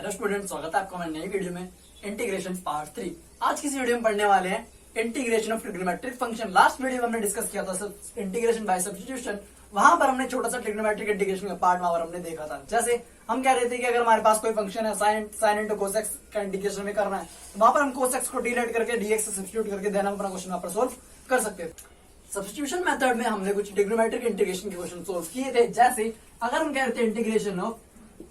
Hello student, स्वागत है आपका हमारी नई वीडियो में इंटीग्रेशन पार्ट 3। आज की इस वीडियो में पढ़ने वाले हैं integration of trigonometric function. Last video में हमने डिस्कस किया था इंटीग्रेशन बाय सब्स्टिट्यूशन। वहां पर हमने छोटा सा ट्रिग्नोमेट्रिक इंटीग्रेशन का पार्ट वहां पर हमने देखा था। जैसे हम कह रहे थे कि अगर हमारे पास कोई फंक्शन है साइन इंटू कोसेक्स का इंटीग्रेशन में करना है, तो वहां पर हम कोसेक्स को डिलेट करके डीएक्स से सब्स्टिट्यूट करके देना अपना क्वेश्चन वहां पर सोल्व कर सकते हैं। सब्स्टिट्यूशन मेथड में हमने कुछ ट्रिग्नोमेट्रिक इंटीग्रेशन के क्वेश्चन सोल्व किए थे। जैसे अगर हम कह रहे थे integration of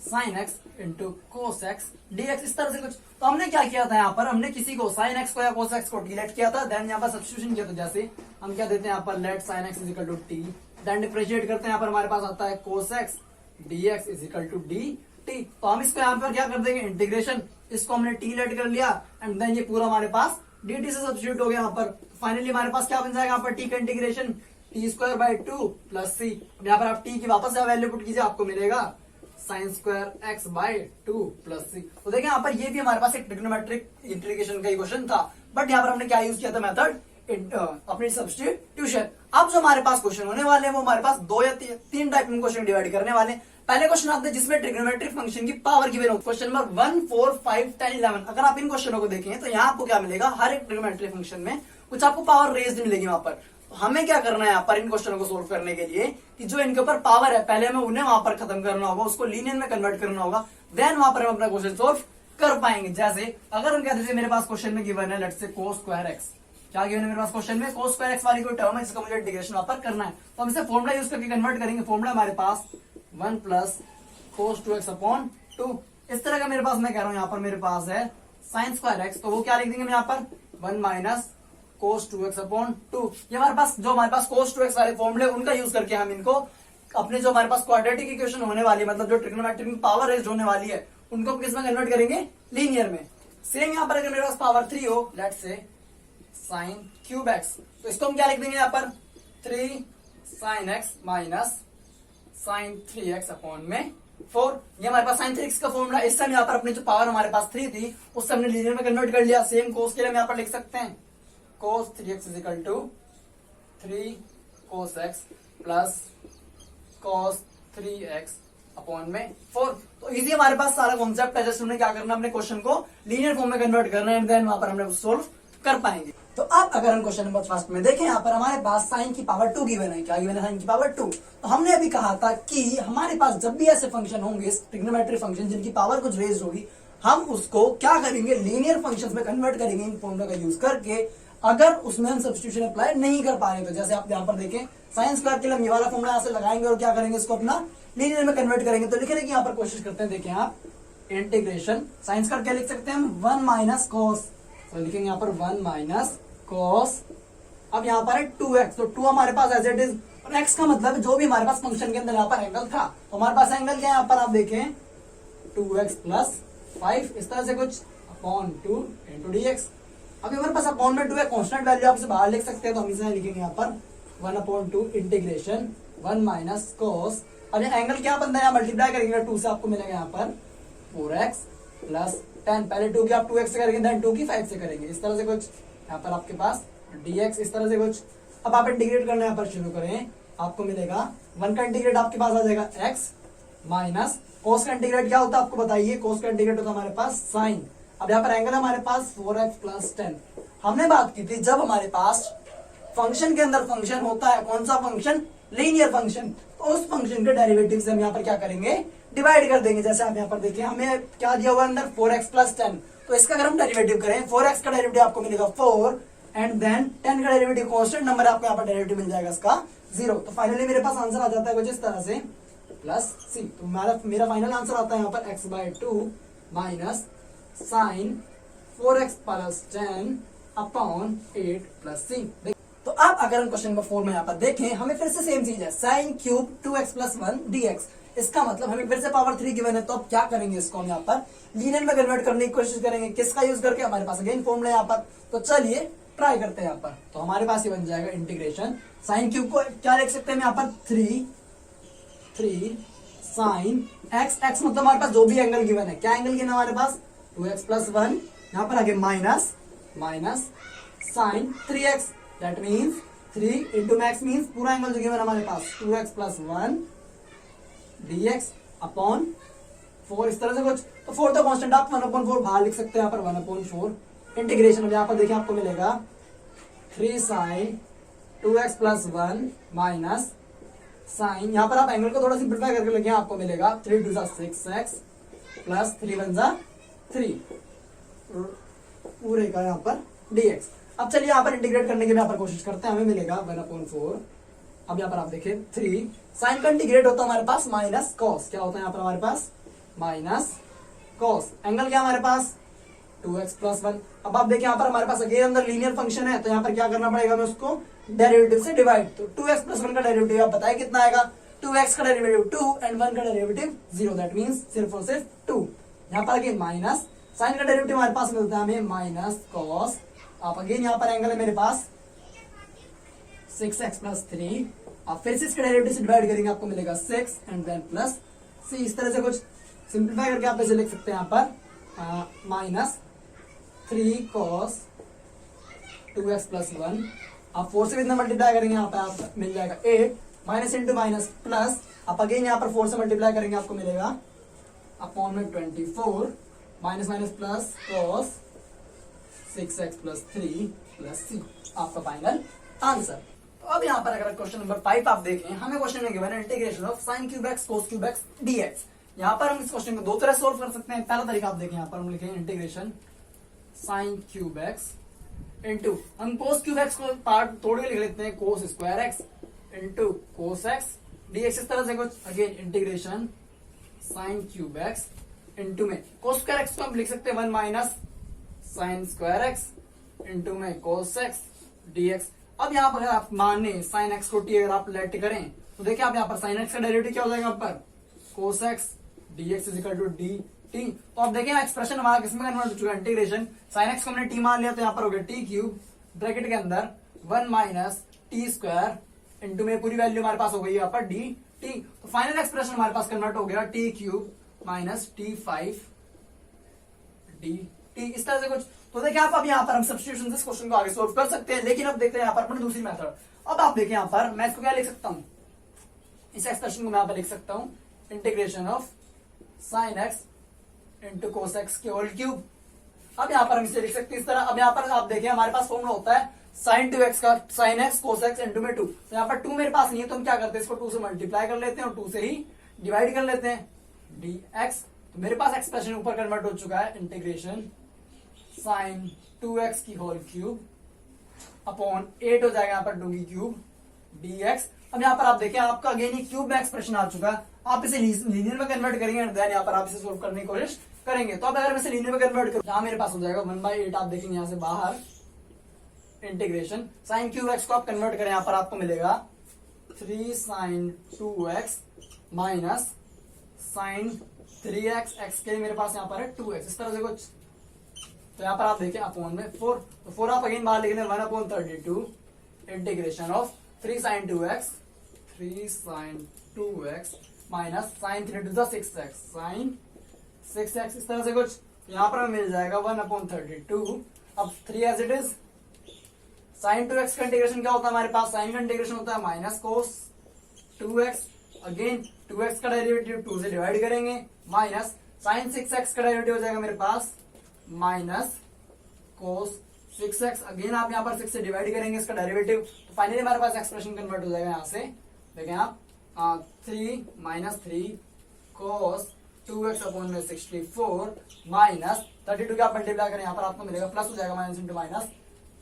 sine x into cos x dx, इस तरह से कुछ, तो हमने क्या किया था यहाँ पर, हमने किसी को साइन एक्स को या कोस एक्स को डिलेट किया था, देन यहाँ पर सब्स्टिट्यूशन किया था। जैसे हम क्या देते हैं यहाँ पर, let sine x is equal to t, then differentiate करते हैं, यहाँ पर हमारे पास आता है cos x dx is equal to d t. तो हम इसको यहाँ पर क्या कर देंगे, इंटीग्रेशन, इसको हमने टी लेट कर लिया एंड देन ये पूरा हमारे पास डी टी से सब्स्टिट्यूट हो गया। यहाँ पर फाइनली हमारे पास क्या बन जाएगा, यहाँ पर टी का integration t square by 2 plus c. यहाँ पर आप टी की वापस वैल्यू पुट कीजिए, आपको मिलेगा sine square x by 2 plus c. तो देखिए यहाँ पर ये भी हमारे पास एक ट्रिग्नोमेट्रिक इंटीग्रेशन का क्वेश्चन था, बट यहाँ पर हमने क्या यूज किया था, मेथड अपनी सब्स्टिट्यूशन। अब जो हमारे पास क्वेश्चन होने वाले हैं वो हमारे पास दो या तीन टाइप में क्वेश्चन डिवाइड करने वाले हैं। पहले क्वेश्चन आते हैं जिसमें ट्रिग्नोमेट्रिक फंक्शन की पावर गिवन हो, क्वेश्चन नंबर 1, 4, 5, 10, 11। अगर आप इन क्वेश्चनों को देखें तो यहाँ आपको क्या मिलेगा, हर एक ट्रिग्नोमेट्रिक फंक्शन में कुछ आपको पावर रेज्ड मिलेगी। वहां पर हमें क्या करना है यहाँ पर इन क्वेश्चनों को सोल्व करने के लिए, कि जो इनके ऊपर पावर है पहले हमें उन्हें वहां पर खत्म करना होगा, उसको लीनियर में कन्वर्ट करना होगा, देन वहां पर हम अपना क्वेश्चन सोल्व कर पाएंगे। जैसे अगर हम कहते हैं मेरे पास क्वेश्चन में गिवन है let's say cos square x, क्या गिवन है मेरे पास क्वेश्चन में, कोस स्क्वायर एक्स वाली कोई टर्म है जिसका मुझे इंटीग्रेशन वहां पर करना है, तो हम इसे फॉर्मुला यूज करके कन्वर्ट करेंगे। फॉर्मुला हमारे पास 1 प्लस कोस 2x अपॉन 2, इस तरह का मेरे पास, मैं कह रहा हूं यहाँ पर मेरे पास है साइन स्क्वायर एक्स, तो वो क्या लिख देंगे यहाँ पर 1 माइनस कोस 2x अपॉन 2। ये हमारे पास जो हमारे पास कोस 2x वाले फॉर्मूले उनका यूज करके हम इनको अपने जो हमारे पास क्वाड्रेटिक इक्वेशन होने वाली है, मतलब जो ट्रिग्नोमेट्रिक में पावर रेज्ड होने वाली है, उनको किस में कन्वर्ट करेंगे, लीनियर में। सेम यहाँ पर अगर मेरे पास पावर 3 हो, let's say sine cube x, तो इसको हम क्या लिख देंगे यहाँ पर 3 sine x minus sine 3x upon में 4। ये हमारे पास साइन 3x का फॉर्मूला। इस समय यहाँ पर अपनी जो पावर हमारे पास 3 थी उससे हमने लीनियर में कन्वर्ट कर लिया। सेम कोस के लिए हम यहाँ पर लिख सकते हैं cos 3x is equal to 3 cos x plus cos 3x upon में 4। तो इजी हमारे पास सारा कॉन्सेप्ट है। जैसे हमने क्या करना, अपने क्वेश्चन को लीनियर फॉर्म में कन्वर्ट करना है एंड देन वहां पर हमने सोल्व कर पाएंगे। तो अब अगर हम क्वेश्चन नंबर फर्स्ट में देखें, यहाँ पर हमारे पास साइन की पावर 2 गिवन है। क्या गिवन है, साइन की पावर 2। तो हमने अभी कहा था कि हमारे पास जब भी ऐसे फंक्शन होंगे, ट्रिग्नोमेट्रिक फंक्शन जिनकी पावर कुछ रेज होगी, हम उसको क्या करेंगे, लीनियर फंक्शंस में कन्वर्ट करेंगे इन फॉर्मूला का यूज करके। अगर उसमें हम सब्स्टिट्यूशन अप्लाई नहीं कर पा रहे, तो जैसे आप यहाँ पर देखें साइन स्क्वायर के लिए हम ये वाला फॉर्मूला यहाँ से लगाएंगे और क्या करेंगे, इसको अपना लीनियर में कन्वर्ट करेंगे। तो लिखने की यहाँ पर कोशिश करते हैं। देखें आप, इंटीग्रेशन साइन स्क्वायर क्या लिख सकते हैं हम, 1 माइनस कोस, तो लिखेंगे यहाँ पर 1 माइनस कोस। अब यहाँ पर है 2x, तो 2 हमारे पास एज इट इज, और x का मतलब जो भी हमारे पास फंक्शन के अंदर यहाँ पर एंगल था, तो हमारे पास एंगल क्या है, यहाँ पर आप देखें 2x प्लस 5, इस तरह से कुछ अपॉन 2 इंटू dx। अभी हमारे पास अपॉन में 2 है, कांस्टेंट वैल्यू आप इसे बाहर लिख सकते हैं, तो हम इसे लिखेंगे यहाँ पर 1/2 इंटीग्रेशन 1 माइनस कोस। अब ये एंगल क्या बनता है, मल्टीप्लाई करेंगे 2 से, आपको मिलेगा यहाँ पर 4x प्लस 10। पहले 2 की आप 2x से करेंगे, देन 2 की 5 से करेंगे, इस तरह से कुछ यहाँ पर आपके पास dx, इस तरह से कुछ। अब आप इंटीग्रेट करना यहाँ पर शुरू करें, आपको मिलेगा 1 का इंटीग्रेट आपके पास आ जाएगा x माइनस कोस का इंटीग्रेट क्या होता है आपको बताइए, कोस का इंटीग्रेट होता है हमारे पास साइन। अब यहाँ पर एंगल हमारे पास 4x प्लस 10। हमने बात की थी जब हमारे पास फंक्शन के अंदर फंक्शन होता है, कौन सा फंक्शन, लीनियर फंक्शन, तो उस फंक्शन के डेरिवेटिव से हम यहाँ पर क्या करेंगे, डिवाइड कर देंगे। जैसे आप यहाँ पर देखिए हमें क्या दिया हुआ अंदर 4x प्लस 10, तो इसका अगर हम डेरिवेटिव करें, 4x का डेरिवेटिव आपको मिलेगा 4 एंड देन 10 का डेरिवेटिव कांस्टेंट नंबर, आपको यहाँ पर डेरिवेटिव मिल जाएगा इसका 0। तो फाइनली मेरे पास आंसर आ जाता है कुछ इस तरह से प्लस सी। तो मेरा फाइनल आंसर आता है यहाँ पर x/2 minus sine 4x plus 10 upon 8 plus c. तो अब अगर हम क्वेश्चन नंबर 4 में यहाँ पर देखें, हमें फिर से सेम चीज है, sine cube 2x plus 1 dx। इसका मतलब हमें फिर से पावर 3 गिवन है, तो अब क्या करेंगे, इसको हम यहाँ पर लीनियर में कन्वर्ट करने की कोशिश करेंगे। किसका यूज करके, हमारे पास अगेन फॉर्मूला यहाँ पर, तो चलिए ट्राई करते हैं यहाँ पर। तो हमारे पास ये बन जाएगा इंटीग्रेशन साइन क्यूब को क्या लिख सकते हैं यहाँ पर 3 साइन x, x मतलब हमारे पास जो भी एंगल गिवन है, क्या एंगल गिवन है हमारे पास 2x प्लस 1, यहाँ पर आगे minus sine 3x, that means 3 into max means पूरा एंगल जो गिवन हमारे पास 2x प्लस 1 dx अपॉन 4 इस तरह से कुछ। तो 4 तो कांस्टेंट आप 1/4 बाहर लिख सकते हैं यहाँ पर 1/4 इंटीग्रेशन। अब यहाँ पर देखिए आपको मिलेगा 3 sin 2x + 1 माइनस साइन, यहाँ पर आप एंगल को थोड़ा सिंप्लीफाई करके लिखें, आपको मिलेगा 3 × 2 = 6x + 3 × 1 = 3 पूरे का यहाँ पर dx। अब चलिए यहाँ पर इंटीग्रेट करने की यहाँ पर कोशिश करते हैं, हमें मिलेगा 1/4। अब यहाँ पर आप देखिए 3 साइन का इंटीग्रेट होता है हमारे पास माइनस कॉस, क्या होता है यहाँ पर हमारे पास माइनस कॉस, एंगल क्या हमारे पास 2x + 1। अब आप देखिए यहाँ पर हमारे पास अगेन अंदर लीनियर फंक्शन है, तो यहाँ पर क्या करना पड़ेगा हमें उसको डेरिवेटिव से डिवाइड। तो 2x + 1 का डेरिवेटिव आप बताए कितना आएगा, 2x का डेरिवेटिव 2 एंड 1 का डेरिवेटिव 0, दैट मींस सिर्फ और सिर्फ 2। यहाँ पर अगेन माइनस साइन का डेरिवेटिव हमारे पास मिलता है हमें माइनस कॉस। आप अगेन यहाँ पर एंगल है मेरे पास 6x + 3, आप फिर से इसके डेरिवेटिव से डिवाइड करेंगे, आपको मिलेगा 6 एंड देन प्लस c। इस तरह से कुछ सिंप्लीफाई करके आप ऐसे लिख सकते हैं यहाँ पर माइनस 3 cos 2x + 1। आप 4 से कितना मल्टीप्लाई करेंगे, यहाँ पे आप मिल जाएगा 8 माइनस इंटू माइनस प्लस, आप अगेन यहाँ पर 4 से मल्टीप्लाई करेंगे, आपको मिलेगा अपॉन में 24 minus minus plus cos 6x + 3 + c, आपका फाइनल आंसर। तो अब यहाँ पर अगर क्वेश्चन नंबर 5 आप देखें, हमें क्वेश्चन में गिवन है integration of sin³ cos³ dx। यहाँ पर हम इस क्वेश्चन को दो तरह सोल्व कर सकते हैं। पहला तरीका आप देखें, यहाँ पर हम लिखेंगे इंटीग्रेशन sin³ इंटू, हम cos³ को पार्ट तोड़ के लिख लेते हैं cos² into cos x dx, इस तरह से कुछ। अगेन इंटीग्रेशन sin³ इंटू में cos² को हम लिख सकते हैं 1 माइनस sin² इंटू में cos x dx। अब यहाँ पर अगर आप माने sin x को t अगर आप लेट करें, तो देखिए आप यहाँ पर sin x का डेरिवेटिव क्या हो जाएगा यहाँ पर cos x dx = dt। तो आप देखें एक्सप्रेशन हमारा किसमें कन्वर्ट हो चुका है, इंटीग्रेशन sin x को हमने t मान लिया, तो यहाँ पर हो गया t³ ब्रैकेट के अंदर 1 माइनस t² इंटू में पूरी वैल्यू हमारे पास हो गई यहाँ पर dt। तो फाइनल एक्सप्रेशन हमारे पास कन्वर्ट हो गया t³ माइनस t5 dt, इस तरह से कुछ। तो देखिए आप अब यहाँ पर हम सब्स्टिट्यूशन से इस क्वेश्चन को आगे सोल्व कर सकते हैं, लेकिन अब देखते हैं यहाँ पर अपनी दूसरी मेथड। अब आप देखें यहाँ पर मैं इसको क्या लिख सकता हूँ, इस एक्सप्रेशन को मैं यहाँ पर लिख सकता हूँ integration of sin x into cos x के होल क्यूब। अब यहाँ पर हम इसे लिख सकते हैं इस तरह। अब यहाँ पर आप देखें हमारे पास फॉर्मूला होता है sin 2x का sin x cos x into में 2। तो यहाँ पर 2 मेरे पास नहीं है, तो हम क्या करते हैं इसको 2 से मल्टीप्लाई कर लेते हैं और 2 से ही डिवाइड कर लेते हैं dx। तो मेरे पास एक्सप्रेशन ऊपर कन्वर्ट हो चुका है इंटीग्रेशन sin 2x की होल क्यूब अपॉन 8 हो जाएगा यहाँ पर 2 की क्यूब dx। अब यहाँ पर आप देखें आपका अगेन क्यूब में एक्सप्रेशन आ चुका है, आप इसे लीनियर में कन्वर्ट करेंगे एंड देन यहाँ पर आप इसे सोल्व करने की कोशिश करेंगे। तो अब अगर मैं इसे लीनियर में कन्वर्ट करूँ, यहाँ मेरे पास हो जाएगा 1/8। आप देखेंगे यहाँ से बाहर इंटीग्रेशन sin³ को आप कन्वर्ट करें, यहाँ पर आपको मिलेगा 3 sin 2x minus sin 3x, x के मेरे पास यहाँ पर है 2x, इस तरह से कुछ। तो यहाँ पर आप देखें अपॉन में 4, तो 4 आप अगेन बाहर लिख लें 1/32 integration of 3 sin 2x minus sin 3 × 6x sin 6x, इस तरह से कुछ। यहाँ पर हमें मिल जाएगा 1/32। अब 3 as it is. sin 2x का इंटीग्रेशन क्या होता है हमारे पास, sin का इंटीग्रेशन होता है minus cos 2x, again 2x का डेरिवेटिव 2 से डिवाइड करेंगे माइनस sin 6x का डेरिवेटिव हो जाएगा मेरे पास माइनस cos 6x, अगेन आप यहाँ पर 6 से डिवाइड करेंगे इसका डेरिवेटिव। तो फाइनली हमारे पास एक्सप्रेशन कन्वर्ट हो जाएगा यहाँ से। देखें आप 3 माइनस 3 cos 2x अपॉन में 64 माइनस 32 का आप मल्टीप्लाई करें, यहाँ पर आपको मिलेगा प्लस हो जाएगा minus into minus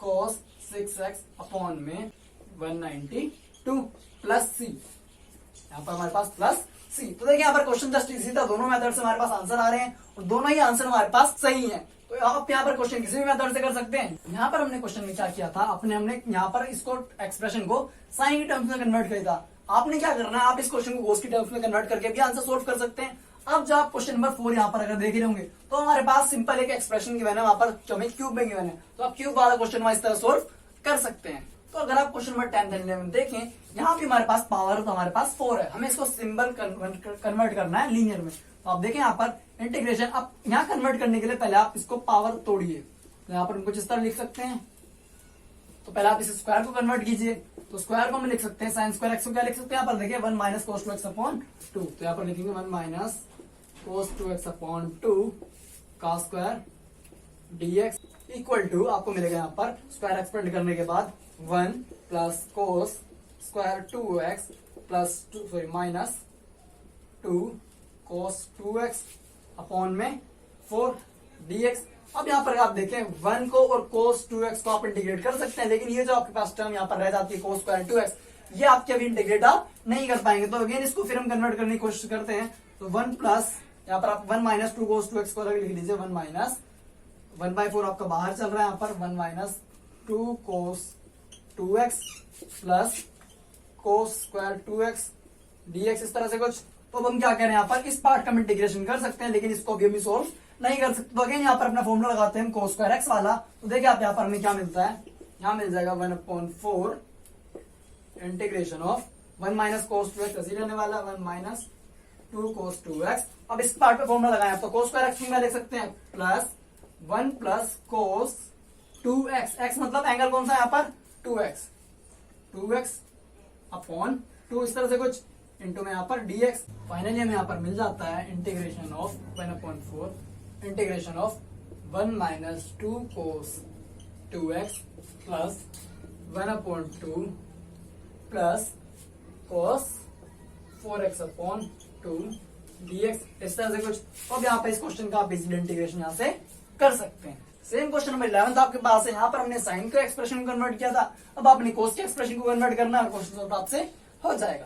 cos 6x upon में 192 प्लस c, यहाँ पर हमारे पास प्लस सी। तो देखिए यहाँ पर क्वेश्चन जस्ट इजी था, दोनों मेथड से हमारे पास आंसर आ रहे हैं और दोनों ही आंसर हमारे पास सही हैं। तो आप यहाँ पर क्वेश्चन किसी भी मेथड से कर सकते हैं। यहाँ पर हमने क्वेश्चन में क्या किया था, हमने यहाँ पर इसको एक्सप्रेशन को साइन की टर्म्स में कन्वर्ट किया था। आपने क्या करना है, आप इस क्वेश्चन को कोस की टर्म्स में कन्वर्ट करके भी आंसर सोल्व कर सकते हैं। अब जब आप क्वेश्चन नंबर 4 यहाँ पर अगर देख रहे होंगे, तो हमारे पास सिंपल एक एक्सप्रेशन गिवन है, वहां पर हमें क्यूब में गिवन है, तो आप क्यूब वाला क्वेश्चन इस तरह सोल्व कर सकते हैं। तो अगर आप क्वेश्चन नंबर 10 11 देखें, यहाँ पे हमारे पास पावर तो हमारे पास 4 है, हमें इसको सिंबल कन्वर्ट करना है लीनियर में। तो आप देखें यहाँ पर इंटीग्रेशन, अब यहाँ कन्वर्ट करने के लिए पहले आप इसको पावर तोड़िए, तो यहाँ पर हम कुछ इस तरह लिख सकते हैं। तो पहले आप इस स्क्वायर को कन्वर्ट कीजिए, तो स्क्वायर को हम लिख सकते हैं sin² x को क्या लिख सकते हैं, यहाँ पर देखिए 1 माइनस cos 2x अपॉन 2, तो यहाँ पर लिखेंगे 1 माइनस cos 2x अपॉन 2 का स्क्वायर dx इक्वल टू आपको मिलेगा यहाँ पर स्क्वायर एक्सपेंड करने के बाद 1 plus cos square 2x plus minus 2 cos 2x upon में 4 dx। अब यहाँ पर आप देखें 1 को और cos 2x को आप इंटीग्रेट कर सकते हैं, लेकिन ये जो आपके पास टर्म यहाँ पर रह जाती है cos स्क्वायर 2x, ये आपके अभी इंटीग्रेट आप नहीं कर पाएंगे। तो अगेन इसको फिर हम कन्वर्ट करने की कोशिश करते हैं। तो 1 प्लस यहाँ पर आप 1 माइनस 2 cos 2x को अलग लिख लीजिए, 1 माइनस 1/4 आपका बाहर चल रहा है यहाँ पर 1 minus 2 cos 2x plus cos square 2x dx इस तरह से कुछ। तो अब हम क्या करें यहाँ पर इस पार्ट का हम इंटीग्रेशन कर सकते हैं, लेकिन इसको अभी हम सोल्व नहीं कर सकते। तो अगेन यहाँ पर अपना फॉर्मूला लगाते हैं cos स्क्वायर x वाला। तो देखिए आप यहाँ पर हमें क्या मिलता है, यहाँ मिल जाएगा 1/4 integration of 1 minus cos 2x ऐसे रहने वाला 1 माइनस 2 cos 2x। अब इस पार्ट पे फॉर्मूला लगाएं तो cos स्क्वायर x में लिख सकते हैं plus 1 plus cos 2x, x मतलब एंगल कौन सा है यहाँ पर 2x अपॉन 2 इस तरह से कुछ इंटू में यहाँ पर dx। फाइनली हमें यहाँ पर मिल जाता है integration of 1/4 integration of 1 minus 2 cos 2x plus 1/2 plus cos 4x upon 2 dx इस तरह से कुछ। अब यहाँ पे इस क्वेश्चन का आप इजीली इंटीग्रेशन यहाँ से कर सकते हैं। सेम क्वेश्चन नंबर 11 आपके पास है। यहाँ पर हमने साइन के एक्सप्रेशन को कन्वर्ट किया था, अब आपने कोस के एक्सप्रेशन को कन्वर्ट करना है, क्वेश्चन सॉल्व आपसे हो जाएगा।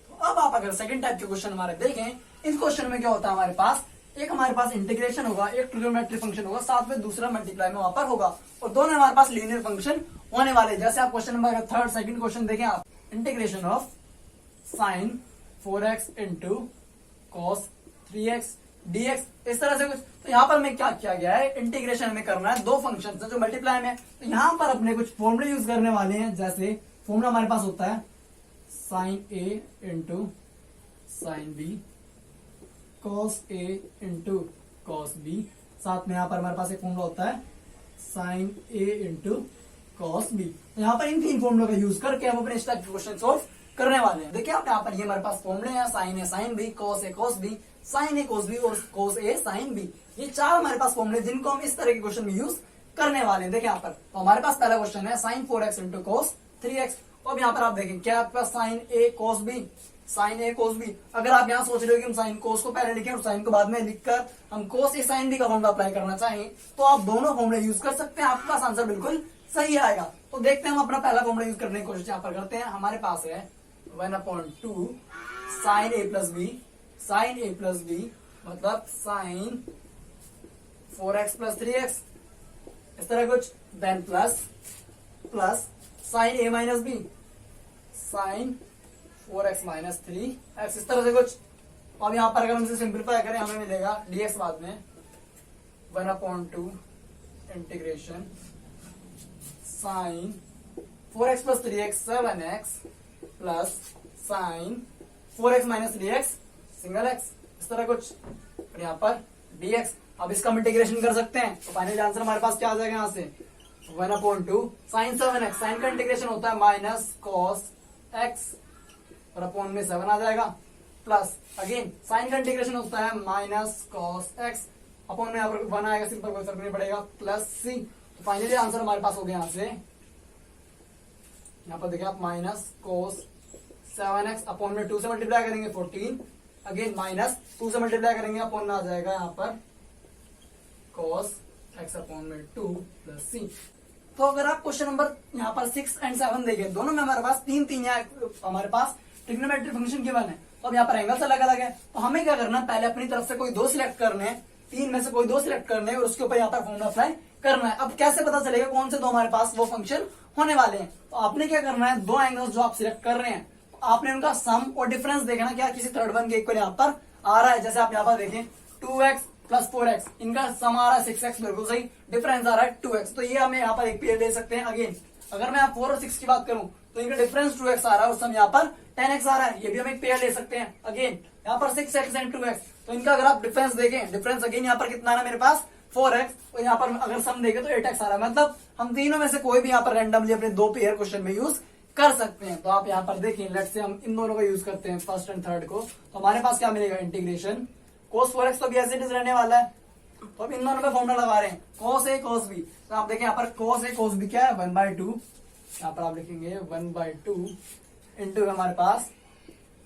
तो अब आप अगर सेकंड टाइप के क्वेश्चन हमारे देखें, इस क्वेश्चन में क्या होता है, हमारे पास इंटीग्रेशन होगा, एक ट्रिग्नोमेट्रिक फंक्शन होगा, साथ में दूसरा मल्टीप्लाई में वहां पर होगा, और दोनों हमारे पास लीनियर फंक्शन होने वाले। जैसे आप question number third second question देखें, आप integration of sign 4x into cos 3x dx इस तरह से कुछ। तो यहाँ पर हमें क्या किया गया है, इंटीग्रेशन हमें करना है दो फंक्शन से जो मल्टीप्लाई में। तो यहाँ पर अपने कुछ फॉर्मूले यूज करने वाले हैं। जैसे फॉर्मूला हमारे पास होता है sign A into sine B, cos A into cos B, साथ में यहाँ पर हमारे पास एक फॉर्मूला होता है साइन ए इंटू कॉस बी। तो यहाँ पर इन तीन फॉर्मूलों का यूज करके हम अपने इस टाइप के क्वेश्चन सॉल्व करने वाले हैं। देखिए आप यहाँ पर ये हमारे पास फॉर्मूले हैं, sign A sine B, cos A cos B, sine A cos B और कॉस ए साइन बी। ये चार हमारे पास फॉर्मूले जिनको हम इस तरह के क्वेश्चन में यूज करने वाले हैं। देखिए यहाँ पर तो हमारे पास पहला क्वेश्चन है sign 4x into cos 3x। अब यहाँ पर आप देखें क्या आपके पास साइन ए कॉस बी, साइन ए कॉस बी। अगर आप यहाँ सोच रहे हो कि हम साइन कोस को पहले लिखें और साइन को बाद में लिखकर हम कोस ए साइन बी का फॉर्मूला अप्लाई करना चाहें, तो आप दोनों फॉर्मूले यूज कर सकते हैं, आपके पास आंसर बिल्कुल सही आएगा। तो देखते हैं हम अपना पहला फॉर्मूला यूज करने की कोशिश यहाँ पर करते हैं। हमारे पास है 1/2 sine A plus B, sine A plus B मतलब साइन 4x प्लस 3x इस तरह कुछ, then plus sine A minus B, sine 4x minus 3x इस तरह से कुछ। अब यहाँ पर अगर हम इसे सिंप्लीफाई करें हमें मिलेगा dx बाद में 1/2 integration sine 4x plus 3x 7x plus sine 4x minus 3x single x इस तरह कुछ, और यहाँ पर dx। अब इसका हम इंटीग्रेशन कर सकते हैं तो फाइनल आंसर हमारे पास क्या आ जाएगा यहाँ से 1/2 साइन 7x, साइन का इंटीग्रेशन होता है माइनस कॉस x और अपॉन में 7 आ जाएगा, प्लस अगेन साइन का इंटीग्रेशन होता है माइनस कॉस x अपॉन में यहाँ पर 1 आएगा, सिंपल कोई फर्क नहीं पड़ेगा, प्लस c। तो फाइनली आंसर हमारे पास हो गया यहाँ से, यहाँ पर देखिए आप माइनस कोस 7x अपॉन में 2 से मल्टीप्लाई करेंगे 14, अगेन माइनस 2 से मल्टीप्लाई करेंगे अपॉन में आ जाएगा यहाँ पर cos x अपॉन में 2 प्लस c। तो अगर आप क्वेश्चन नंबर यहाँ पर 6 एंड 7 देखें, दोनों में हमारे पास तीन हमारे पास ट्रिग्नोमेट्रिक फंक्शन गिवन है। तो अब यहाँ पर एंगल्स अलग अलग है, तो हमें क्या करना है, पहले अपनी तरफ से कोई दो सिलेक्ट करने हैं, तीन में से कोई दो सिलेक्ट करने हैं और उसके ऊपर यहाँ पर फॉर्मूला अप्लाई करना है। अब कैसे पता चलेगा कौन से दो हमारे पास वो फंक्शन होने वाले हैं, तो आपने क्या करना है, दो एंगल्स जो आप सिलेक्ट कर रहे हैं आपने उनका सम और डिफरेंस देखना क्या किसी थर्ड वन के इक्वल यहाँ पर आ रहा है। जैसे आप यहाँ पर देखें 2x प्लस 4x इनका सम आ रहा है 6x, बिल्कुल सही, डिफरेंस आ रहा है 2x, तो ये हमें यहाँ पर एक पेयर ले सकते हैं। अगेन अगर मैं 4 और 6 की बात करूं तो इनका डिफरेंस 2x आ रहा है और सम यहाँ पर 10x आ रहा है, ये भी हम एक पेयर ले सकते हैं। अगेन यहाँ पर 6x एंड 2x, तो इनका अगर आप डिफरेंस देखें, डिफरेंस अगेन यहाँ पर कितना आ रहा है मेरे पास 4x, और यहाँ पर अगर सम देखें तो 8x आ रहा है। मतलब हम तीनों में से कोई भी यहाँ पर रैंडमली अपने दो पेयर क्वेश्चन में यूज कर सकते हैं। तो आप यहाँ पर देखिए, लेट्स से हम इन दोनों का यूज करते हैं फर्स्ट एंड थर्ड को, तो हमारे पास क्या मिलेगा, इंटीग्रेशन cos 4x तो भी एज इट इज रहने वाला है, तो अब इन दोनों पे फॉर्मूला लगा रहे हैं cos a cos b। तो आप देखें यहाँ पर cos a cos b क्या है 1/2, यहाँ पर आप लिखेंगे 1/2 इंटू हमारे पास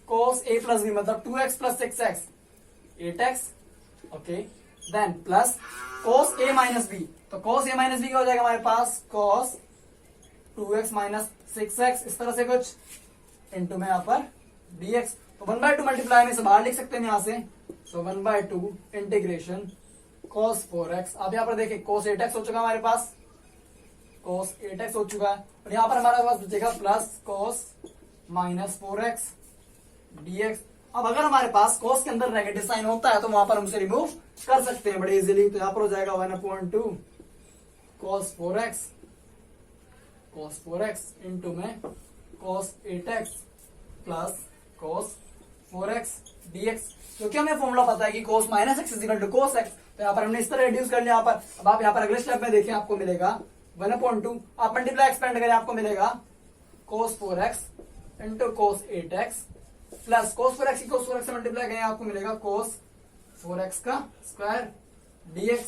cos a प्लस b मतलब 2x plus 6x 8x, okay, then plus cos a minus b, तो cos a माइनस b क्या हो जाएगा हमारे पास cos 2x माइनस 6x, इस तरह से कुछ इंटू में यहाँ पर dx, तो 1/2 मल्टीप्लाई में से बाहर लिख सकते हैं यहाँ से, तो 1/2 इंटीग्रेशन cos 4x। अब यहाँ पर देखिए cos 8x हो चुका हमारे पास, cos 8x हो चुका है, और यहाँ पर हमारे पास बचेगा plus cos minus 4x dx। अब अगर हमारे पास cos के अंदर नेगेटिव साइन होता है तो वहां पर हम उसे रिमूव कर सकते हैं बड़े इजीली, तो यहाँ पर हो जाएगा 1/2 cos 4x इंटू में cos 8x plus cos 4x dx, क्योंकि हमें फॉर्मूला पता है कि cos minus x is equal to cos x, तो यहाँ पर हमने इस तरह रिड्यूस कर लिया यहाँ पर। अब आप यहाँ पर अगले स्टेप में देखिए आपको मिलेगा 1/2, आप मल्टीप्लाई एक्सपेंड करें आपको मिलेगा cos 4x into cos 8x plus cos 4x की cos 4x से मल्टीप्लाई करें आपको मिलेगा cos 4x का स्क्वायर dx,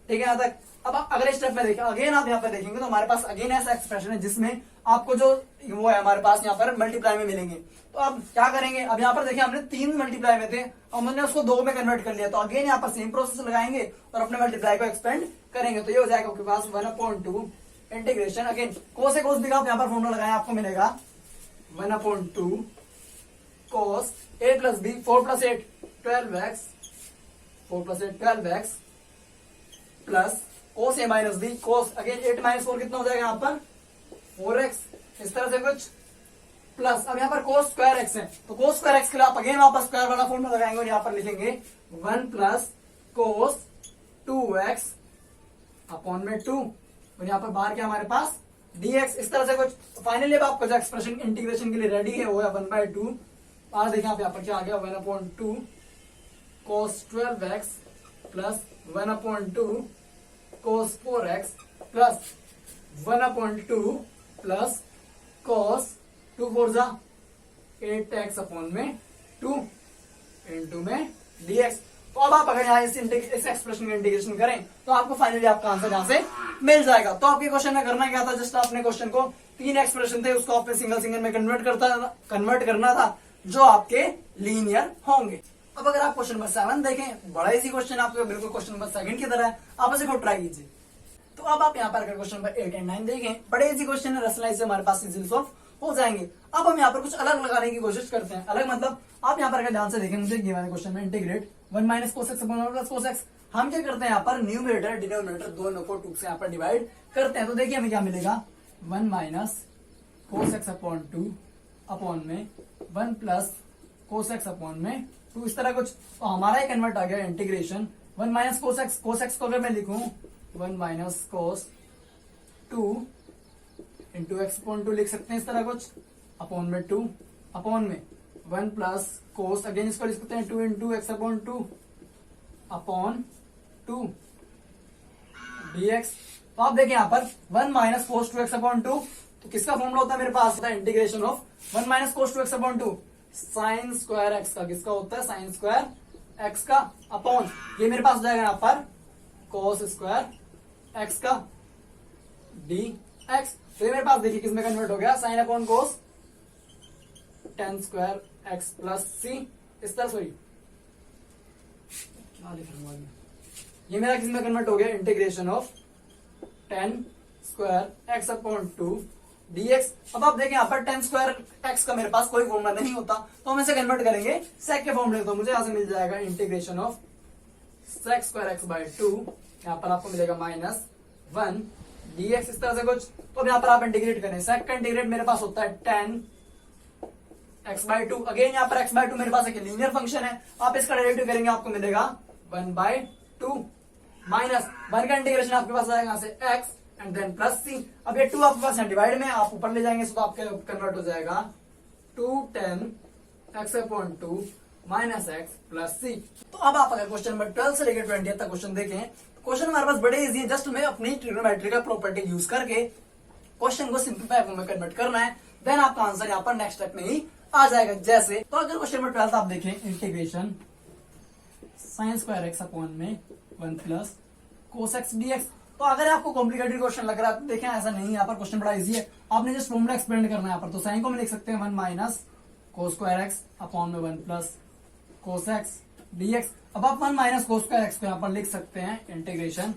ठीक है यहाँ तक। अब आप अगले स्टेप में देखिए, अगेन आप यहाँ पर देखेंगे तो हमारे पास अगेन ऐसा एक्सप्रेशन है जिसमें आपको जो वो है हमारे पास यहाँ पर मल्टीप्लाई में मिलेंगे, तो अब क्या करेंगे, अब यहाँ पर देखिए हमने 3 मल्टीप्लाई में थे, हमने उसको 2 में कन्वर्ट कर लिया, तो अगेन यहाँ पर सेम प्रोसेस लगाएंगे और अपने मल्टीप्लाई को एक्सपेंड करेंगे, तो ये हो जाएगा आपके पास 1/2 integration again cos a cos b का आप यहाँ पर फॉर्मूला लगाएं आपको मिलेगा 1/2 cos a plus b 4 plus 8 12x 4 plus 8 12x plus cos a minus b cos again 8 minus 4 कितना हो जाएगा यहाँ पर 4x, इस तरह से कुछ प्लस अब यहाँ पर cos स्क्वायर x है, तो cos स्क्वायर x के लिए आप अगेन वापस स्क्वायर वाला फॉर्मूला लगाएंगे और यहाँ पर लिखेंगे 1 प्लस cos 2x अपॉन में 2, और यहाँ पर बाहर क्या हमारे पास dx, इस तरह से कुछ। फाइनली अब आपका जो एक्सप्रेशन इंटीग्रेशन के लिए रेडी है वो है 1/2, और देखिए आप यहाँ पर क्या आ गया 1/2 cos 12x plus 1/2 cos 4x plus 1/2 plus cos 2 4 जा 8x अपॉन में 2 इंटू में dx। तो अब आप अगर यहाँ इस एक्सप्रेशन का इंटीग्रेशन करें तो आपको फाइनली आपका आंसर यहाँ से मिल जाएगा। तो आपके क्वेश्चन में करना क्या था, जस्ट आपने क्वेश्चन को 3 एक्सप्रेशन थे उसको आपने सिंगल सिंगल में कन्वर्ट करना था जो आपके लीनियर होंगे। अब अगर आप क्वेश्चन नंबर 7 देखें, बड़ा इजी क्वेश्चन आपको बिल्कुल क्वेश्चन नंबर 2 की तरह है, आप इसे खुद ट्राई कीजिए। तो अब आप यहाँ पर अगर क्वेश्चन नंबर 8 एंड 9 देखें, बड़े इजी क्वेश्चन है, रसलाइज से हमारे पास इजीली सॉल्व हो जाएंगे। अब हम यहाँ पर कुछ अलग लगाने की कोशिश करते हैं, अलग मतलब आप यहाँ पर अगर ध्यान से देखें मुझे गिवन क्वेश्चन में integrate 1 minus cos x upon 1 plus cos x, हम क्या करते हैं यहाँ पर न्यूमरेटर डिनोमिनेटर दोनों को 2 से यहाँ पर डिवाइड करते हैं, तो देखिए हमें क्या मिलेगा 1 minus cos x upon 2 upon में 1 प्लस cos x अपॉन में 2, इस तरह कुछ। तो हमारा ही कन्वर्ट आ गया इंटीग्रेशन 1 माइनस cos x को अगर मैं लिखूं 1 minus cos 2 into x upon 2 लिख सकते हैं इस तरह कुछ, अपॉन में 2 अपॉन में 1 प्लस cos अगेन इसको लिख सकते हैं 2 into x upon 2 upon 2 dx। तो आप देखें यहाँ पर 1 माइनस cos 2x अपॉन 2, तो किसका फॉर्मूला होता है मेरे पास, होता है integration of 1 minus cos 2x upon 2 sign square x का, किसका होता है साइन स्क्वायर एक्स का, अपॉन ये मेरे पास हो जाएगा यहाँ पर cos स्क्वायर एक्स का dx। तो ये मेरे पास देखिए किसमें कन्वर्ट हो गया, sine upon cos tan square x plus c, इस तरह सॉरी क्या लिख रहा हूं, ये मेरा किसमें कन्वर्ट हो गया integration of tan square x upon 2 dx। अब आप देखें यहाँ पर tan स्क्वायर एक्स का मेरे पास कोई फॉर्मूला नहीं होता, तो हम इसे कन्वर्ट करेंगे sec के फॉर्मूले, तो मुझे यहां से मिल जाएगा integration of sec square x by 2, यहाँ पर आपको मिलेगा माइनस 1 dx, इस तरह से कुछ। तो अब यहाँ पर आप इंटीग्रेट करें, sec का इंटीग्रेट मेरे पास होता है tan x बाय 2, अगेन यहाँ पर x बाय 2 मेरे पास एक लीनियर फंक्शन है, आप इसका डेरिवेटिव करेंगे आपको मिलेगा 1 बाय 2 माइनस 1 का इंटीग्रेशन आपके पास आएगा यहाँ से x एंड देन प्लस सी। अब ये 2 आपके पास यहाँ डिवाइड में, आप ऊपर ले जाएंगे तो आपके कन्वर्ट हो जाएगा 2 tan x upon 2 minus x plus c. तो अब आप अगर क्वेश्चन नंबर 12 से लेकर 20 तक क्वेश्चन देखें, क्वेश्चन हमारे पास बड़े इजी है, जस्ट हमें अपनी ट्रिग्नोमेट्री का प्रॉपर्टी यूज करके क्वेश्चन को सिंपलीफाई फॉर्म में कन्वर्ट करना है, देन आपका आंसर यहाँ पर नेक्स्ट स्टेप में ही आ जाएगा। जैसे तो अगर क्वेश्चन नंबर 12 आप देखें integration sign square x upon में 1 प्लस कोस एक्स डीएक्स। तो अगर आपको कॉम्प्लिकेटेड क्वेश्चन लग रहा है तो देखें ऐसा नहीं है, यहाँ पर क्वेश्चन बड़ा इजी है, आपने जस्ट फॉर्मूला एक्सपेंड करना है यहाँ पर। तो साइन को हम लिख सकते हैं 1 minus cos square x upon में 1 प्लस कोस एक्स डीएक्स। अब आप 1 माइनस कोस स्क्वायर एक्स को यहाँ पर लिख सकते हैं integration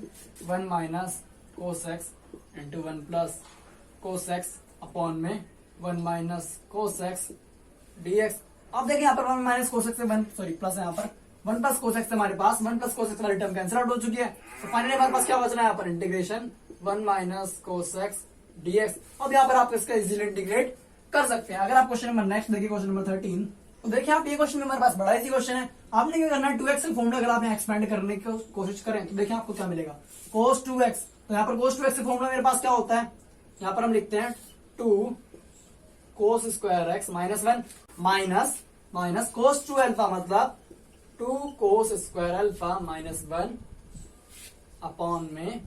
1 minus cos x into 1 plus cos x upon में 1 माइनस कोस एक्स डीएक्स। अब देखिए यहाँ पर 1 माइनस कोस एक्स से 1 सॉरी प्लस है यहाँ पर 1 प्लस कोस एक्स हमारे पास 1 प्लस कोस एक्स वाली टर्म कैंसिल आउट हो चुकी है। तो फाइनली हमारे पास क्या बचना है यहाँ पर integration 1 minus cos x dx. अब यहाँ पर आप इसका इजीली इंटीग्रेट कर सकते हैं। अगर आप क्वेश्चन नंबर नेक्स्ट देखिए क्वेश्चन नंबर 13, तो देखिए आप ये क्वेश्चन हमारे पास बड़ा इजी क्वेश्चन है। आपने क्या करना है 2x फॉर्मूला अगर आप यहाँ एक्सपेंड करने की कोशिश करें तो देखिए आपको क्या मिलेगा cos 2x। तो यहाँ पर cos 2x से फॉर्मूला मेरे पास क्या होता है, यहाँ पर हम लिखते हैं 2 cos square x minus 1 minus minus cos 2 alpha मतलब 2 cos square alpha minus 1 upon में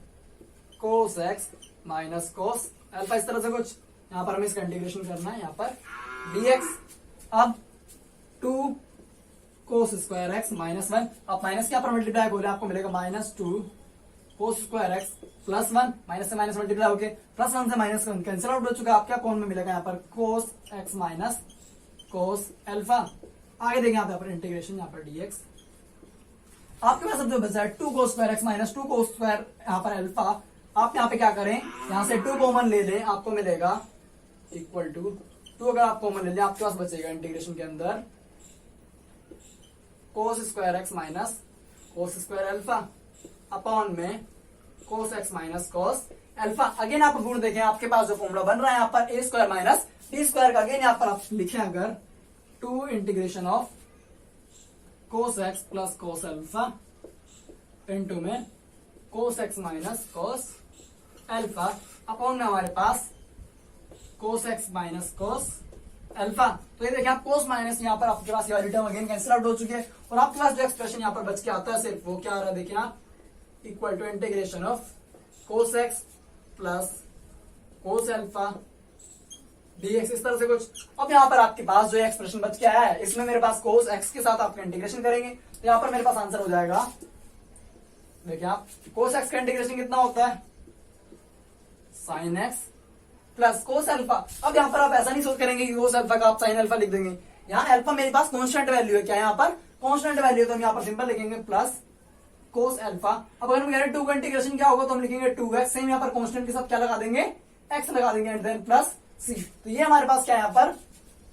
cos x minus cos alpha. इस तरह से कुछ यहाँ पर हमें इसका इंटीग्रेशन करना है यहाँ पर dx। अब 2 cos स्क्वायर एक्स माइनस 1, आप माइनस के यहाँ पर मल्टीप्लाई बोले आपको मिलेगा minus 2 cos square x plus 1, minus से माइनस मल्टीप्लाई होके प्लस 1 से माइनस 1 कैंसिल आउट हो चुका है। आप क्या कौन में मिलेगा यहाँ पर cos x minus cos alpha. आगे देखें यहाँ पर इंटीग्रेशन यहाँ पर dx। आपके पास अब जो बचा है 2 cos square x minus 2 cos square यहाँ पर अल्फा। आप यहाँ पे क्या करें, यहाँ से 2 कॉमन ले लें, आपको मिलेगा इक्वल टू 2 अगर आप कॉमन ले लें आपके पास बचेगा इंटीग्रेशन के अंदर cos square x minus cos square alpha upon में cos x minus cos alpha. Again आप गुण देखें, आपके पास जो फॉर्मूला बन रहा है यहाँ पर a square minus b square का। अगेन यहाँ पर आप लिखें अगर 2 integration of cos x plus cos alpha into में cos x minus cos alpha upon में हमारे पास cos x minus cos alpha. तो ये देखिए आप cos माइनस यहाँ पर आपके पास ये वाली टर्म अगेन कैंसिल आउट हो चुकी है और आपके पास जो एक्सप्रेशन यहाँ पर बच के आता है सिर्फ वो क्या आ रहा है, देखिए आप equal to integration of cos x plus cos alpha dx। इस तरह से कुछ। अब यहाँ पर आपके पास जो एक्सप्रेशन बच के आया है इसमें मेरे पास cos x के साथ आपका इंटीग्रेशन करेंगे तो यहाँ पर मेरे पास आंसर हो जाएगा, देखिए आप cos x का इंटीग्रेशन कितना होता है sin x plus cos alpha. अब यहाँ पर आप ऐसा नहीं सोच करेंगे कि cos अल्फा का आप sin अल्फा लिख देंगे, यहाँ अल्फा मेरे पास कांस्टेंट वैल्यू है। क्या यहाँ पर कांस्टेंट वैल्यू है तो हम यहाँ पर सिंपल लिखेंगे प्लस cos अल्फा। अब अगर हम कह रहे हैं 2 का इंटीग्रेशन क्या होगा तो हम लिखेंगे 2x। सेम यहाँ पर कांस्टेंट के साथ क्या लगा देंगे x लगा देंगे एंड देन प्लस c। तो ये हमारे पास क्या है यहाँ पर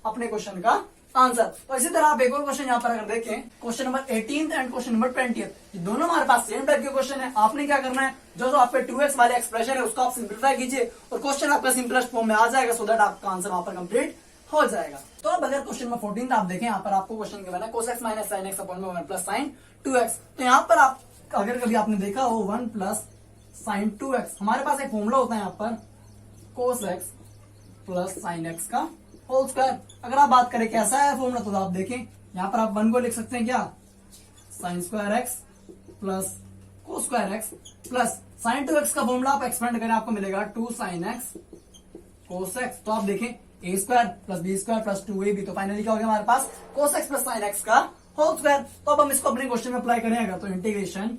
अपने क्वेश्चन का आंसर। तो इसी तरह आप एक और क्वेश्चन यहाँ पर अगर देखें question number 18 and question number 20, ये दोनों हमारे पास सेम टाइप के क्वेश्चन है। आपने क्या करना है, जो जो आपके 2x वाले एक्सप्रेशन है उसको आप सिंप्लीफाई कीजिए और क्वेश्चन आपका सिंपलेस्ट फॉर्म में आ जाएगा सो दैट आपका आंसर वहां पर कंप्लीट हो जाएगा। तो अब अगर क्वेश्चन नंबर 14 आप देखें, यहाँ पर आपको क्वेश्चन गिवन है cos x minus sin x upon में 1 प्लस sin 2x। तो यहाँ पर आप अगर कभी आपने देखा हो 1 प्लस sin 2x, हमारे पास एक फॉर्मूला होता है यहाँ पर cos x plus sin x का होल स्क्वायर। अगर आप बात करें कैसा है फॉर्मूला तो आप देखें यहाँ पर आप 1 को लिख सकते हैं क्या sin square x plus cos square x plus sin 2x का फॉर्मूला आप एक्सपेंड करें आपको मिलेगा 2 sin x cos x। तो आप देखें a square plus b square plus 2ab। तो फाइनली क्या हो गया हमारे पास cos x plus sin x का होल स्क्वायर। तो अब हम इसको अपने क्वेश्चन में अप्लाई करेंगे तो integration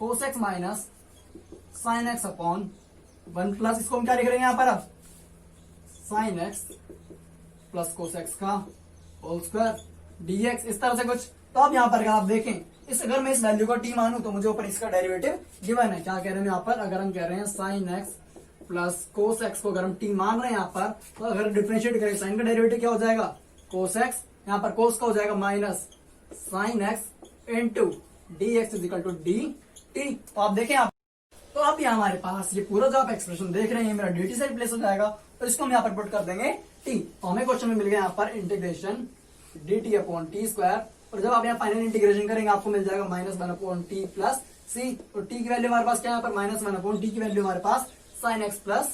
cos x minus sin x upon 1 plus इसको हम क्या लिख रहे हैं यहाँ पर अब sin x plus cos x का होल स्क्वायर dx। इस तरह से कुछ। तो अब यहाँ पर अगर आप देखें इस अगर मैं इस वैल्यू को t मानूं तो मुझे ऊपर इसका डेरिवेटिव गिवन है। क्या कह रहे हैं यहाँ पर, अगर हम कह रहे हैं sin x plus cos x को अगर हम t मान रहे हैं यहाँ पर तो अगर डिफरेंशिएट करें sin का डेरिवेटिव क्या हो जाएगा cos x, यहाँ पर cos का हो जाएगा minus sin x into dx is equal to dt। तो आप देखें आप तो अब यहाँ हमारे पास ये पूरा जो आप एक्सप्रेशन देख रहे हैं मेरा dt से रिप्लेस हो जाएगा तो इसको हम यहाँ पर पुट कर देंगे t। तो हमें क्वेश्चन में मिल गया यहाँ पर integration dt upon T square और जब आप यहाँ फाइनल इंटीग्रेशन करेंगे आपको मिल जाएगा minus 1 upon T plus c. तो t की वैल्यू हमारे पास क्या है यहाँ पर माइनस 1 अपॉन टी की वैल्यू हमारे पास sin x plus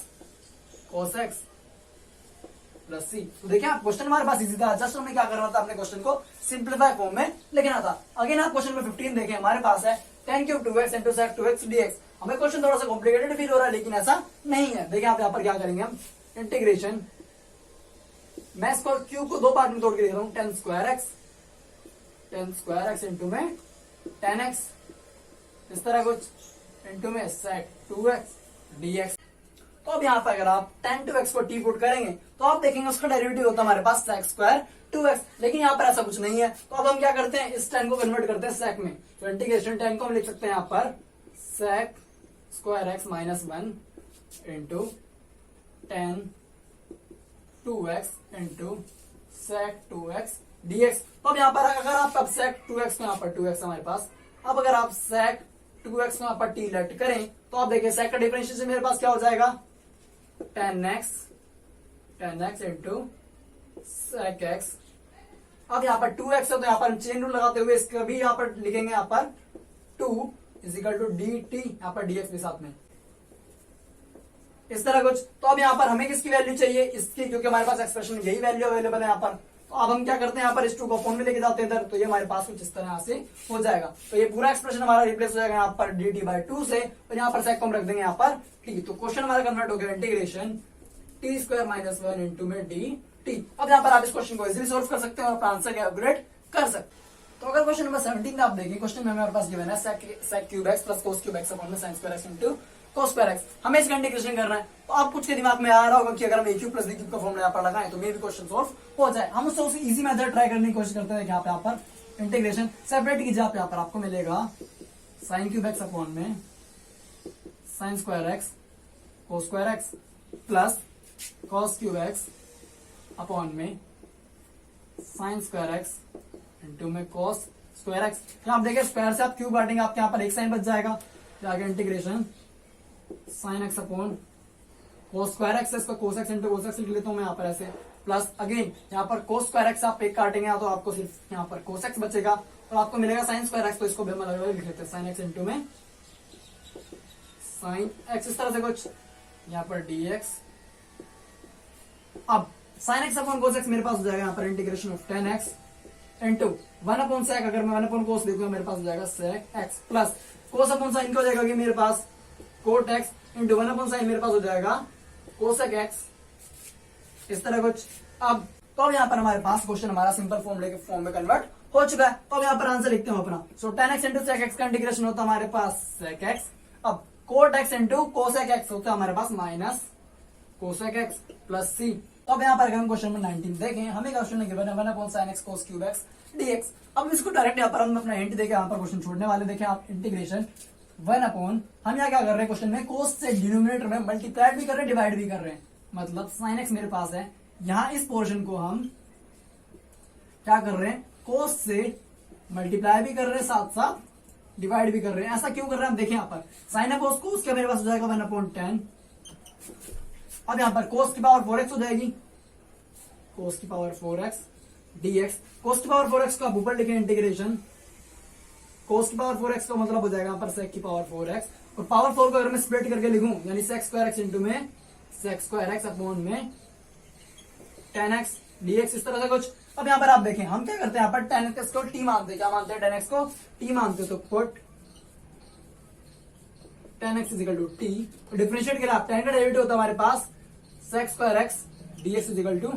cos x plus c. तो देखिए आप क्वेश्चन हमारे पास इजी था, जस्ट हमें क्या करना था अपने क्वेश्चन को सिंप्लीफाई फॉर्म में लिखना था। अगेन आप क्वेश्चन में 15 देखें हमारे पास है tan cube 2x into sec 2x dx। हमें क्वेश्चन थोड़ा सा कॉम्प्लिकेटेड फील हो रहा है लेकिन ऐसा नहीं है। देखिए आप यहाँ पर क्या करेंगे हम इंटीग्रेशन, मैं इसको क्यूब को 2 पार्ट में तोड़ के दे रहा हूँ tan स्क्वायर एक्स इंटू में 10x इस तरह कुछ इंटू में sec 2x dx। तो अब यहाँ पर अगर आप tan 2x को t पुट करेंगे तो आप देखेंगे उसका डेरिवेटिव होता है हमारे पास sec स्क्वायर 2x, लेकिन यहाँ पर ऐसा कुछ नहीं है। तो अब हम क्या करते हैं, इस tan को कन्वर्ट करते हैं sec में। तो इंटीग्रेशन tan को हम लिख सकते हैं यहाँ पर sec square x minus 1 into tan 2x into sec 2x dx। तो अब यहाँ पर अगर आप अब sec 2x को यहाँ पर 2x हमारे पास, अब अगर आप sec 2x को यहाँ पर t लेट करें तो आप देखिए sec का डिफरेंशिएशन मेरे पास क्या हो जाएगा, tan x into sec x। अब यहाँ पर 2x है तो यहाँ पर चेन रूल लगाते हुए इसका भी यहाँ पर लिखेंगे यहाँ पर 2 इज इक्वल टू dt, यहाँ पर dx भी साथ में इस तरह कुछ। तो अब यहाँ पर हमें किसकी वैल्यू चाहिए, इसकी, क्योंकि हमारे पास एक्सप्रेशन यही वैल्यू अवेलेबल है यहाँ पर। तो अब हम क्या करते हैं, यहाँ पर इस 2 को फॉर्म में लेके जाते हैं इधर, तो ये हमारे पास कुछ इस तरह से हो जाएगा। तो ये पूरा एक्सप्रेशन हमारा रिप्लेस हो जाएगा यहाँ पर dt बाई 2 से, और यहाँ पर sec को हम रख देंगे यहाँ पर t। तो क्वेश्चन हमारा कन्वर्ट हो गया integration t square minus 1 into में dt। अब यहाँ पर आप इस क्वेश्चन को इजीली सोल्व कर सकते हैं और अपना आंसर कैलकुलेट कर सकते हैं। तो अगर क्वेश्चन नंबर 17 आप देखिए, क्वेश्चन में हमारे पास गिवन है sec cube x plus cos cube x upon में sin square x into cos square x। हमें इसका इंटीग्रेशन करना है। तो आप कुछ के दिमाग में आ रहा होगा कि अगर हम a cube plus b cube का फॉर्मूला यहाँ पर लगाएं तो मे भी क्वेश्चन सॉल्व हो जाए। हम उससे इजी मेथड ट्राई करने की कोशिश करते हैं। यहाँ पर इंटीग्रेशन सेपरेट कीजिए, आप यहाँ पर आपको मिलेगा sin क्यूब x अपॉन में sin square x cos square x plus cos cube x upon में sin स्क्वायर x इंटू में cos स्क्वायर x। आप देखिए स्क्वायर से आप क्यूब काटेंगे, आपके यहाँ पर एक साइन बच जाएगा। आगे integration sin x upon cos square x, इसका cos x into cos x लिख लेता हूं मैं यहाँ पर ऐसे, प्लस अगेन यहाँ पर cos स्क्वायर x आप एक काटेंगे तो आपको सिर्फ यहाँ पर cos x बचेगा और आपको मिलेगा sin स्क्वायर x। तो इसको भी हम अलग अलग लिख लेते हैं, sin x इंटू में sin x इस तरह से कुछ, यहाँ पर dx। अब sin x upon cos x मेरे पास हो जाएगा यहाँ पर integration of 10x into 1 upon sec, अगर मैं 1 अपॉन cos देखूंगा मेरे पास हो जाएगा sec x plus cos upon sin क्या हो जाएगा कि मेरे पास cot x into 1 upon sin मेरे पास हो जाएगा cosec x इस तरह कुछ। अब तो यहाँ पर हमारे पास क्वेश्चन हमारा सिंपल फॉर्मूले के फॉर्म में कन्वर्ट हो चुका है। तो अब यहाँ पर आंसर लिखते हैं अपना। So 10x into sec x का इंटीग्रेशन होता है हमारे पास sec x। अब cot x into cosec x होता है हमारे पास minus cosec x plus c। तो अब यहाँ पर अगर हम क्वेश्चन नंबर 19 देखें, हमें क्वेश्चन में गिवन है 1 upon sin x cos cube x dx। अब इसको डायरेक्ट यहाँ पर हम अपना हिंट देके यहाँ पर क्वेश्चन छोड़ने वाले। देखें आप इंटीग्रेशन 1 अपॉन, हम यहाँ क्या कर रहे हैं क्वेश्चन में, cos से डिनोमिनेटर में मल्टीप्लाई भी कर रहे हैं डिवाइड भी कर रहे हैं, मतलब sin x मेरे पास है। यहाँ इस पोर्शन को हम क्या कर रहे हैं, cos से मल्टीप्लाई भी कर रहे हैं साथ साथ डिवाइड भी कर रहे हैं। ऐसा क्यों कर रहे हैं, आप देखें यहाँ पर sin cos को उसके मेरे पास हो जाएगा 1 अपॉन 10। अब यहाँ पर cos की पावर 4x हो जाएगी, cos की पावर 4x dx। cos की पावर 4x को आप ऊपर लिखें इंटीग्रेशन cos की पावर 4x का मतलब हो जाएगा यहाँ पर sec की पावर 4x, और पावर 4 को अगर मैं स्प्लिट करके लिखूं यानी sec स्क्वायर x इंटू में sec स्क्वायर x अपॉन में 10x dx इस तरह से कुछ। अब यहाँ पर आप देखें हम क्या करते हैं, यहाँ पर 10x को t मानते हैं। क्या मानते हैं, 10x को t मानते हैं। तो put 10x is equal to t, differentiate करें आप, 10 का डेरिवेटिव होता है हमारे पास sec square x dx is equal to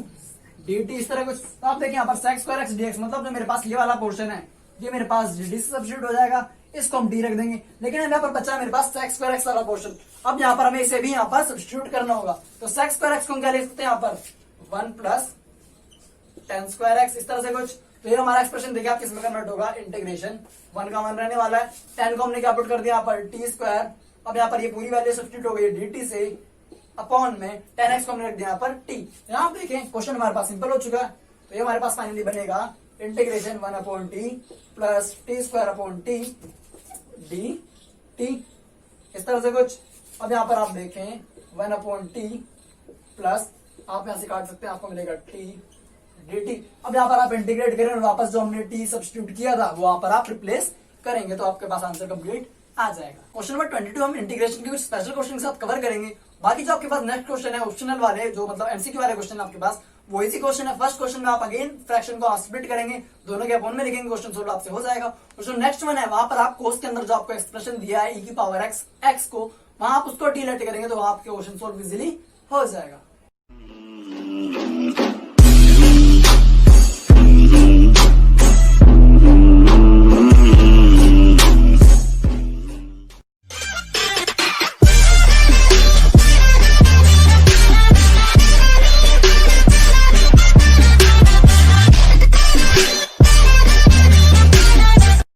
dt इस तरह कुछ। तो आप देखिए यहाँ पर sec स्क्वायर x dx मतलब जो मेरे पास ये वाला पोर्शन है ये मेरे पास dt से सब्स्टिट्यूट हो जाएगा, इसको हम d रख देंगे। लेकिन यहाँ पर बचा मेरे पास sec स्क्वायर x वाला पोर्शन। अब यहाँ पर हमें इसे भी यहाँ पर सब्स्टिट्यूट करना होगा। तो sec स्क्वायर x को हम क्या लिख सकते हैं यहाँ पर 1 प्लस tan स्क्वायर x इस तरह से कुछ। तो ये हमारा एक्सप्रेशन देखिए आप किसमें कन्वर्ट होगा, इंटीग्रेशन 1 का 1 रहने वाला है, tan को हमने क्या पुट कर दिया यहाँ पर t स्क्वायर। अब यहाँ पर ये पूरी वैल्यू सब्स्टिट्यूट हो गई dt से अपॉन में 10x को हमने रख दिया यहाँ पर t। यहाँ आप देखें क्वेश्चन हमारे पास सिंपल हो चुका है। तो ये हमारे पास फाइनली बनेगा integration 1 upon T plus T square upon T D T इस तरह से कुछ। अब यहाँ पर आप देखें 1 अपॉन टी प्लस आप यहाँ से काट सकते हैं, आपको मिलेगा टी डी टी। अब यहाँ पर आप इंटीग्रेट करें और वापस जो हमने टी सब्स्टिट्यूट किया था वो वहां पर आप रिप्लेस करेंगे तो आपके पास आंसर कंप्लीट आ जाएगा। क्वेश्चन नंबर 22 हम इंटीग्रेशन के कुछ स्पेशल क्वेश्चन के साथ कवर करेंगे। बाकी जो आपके पास नेक्स्ट क्वेश्चन है ऑप्शनल वाले, जो मतलब एमसीक्यू वाले क्वेश्चन आपके पास, वो इजी क्वेश्चन है। फर्स्ट क्वेश्चन में आप अगेन फ्रैक्शन को स्प्लिट करेंगे, दोनों के अपॉन में लिखेंगे, क्वेश्चन सोल्व आपसे हो जाएगा। और जो नेक्स्ट वन है वहां पर आप कोस के अंदर जो आपको एक्सप्रेशन दिया है e की पावर एक्स एक्स को, वहां आप उसको टी लेट करेंगे तो आपके क्वेश्चन सोल्व इजीली हो जाएगा।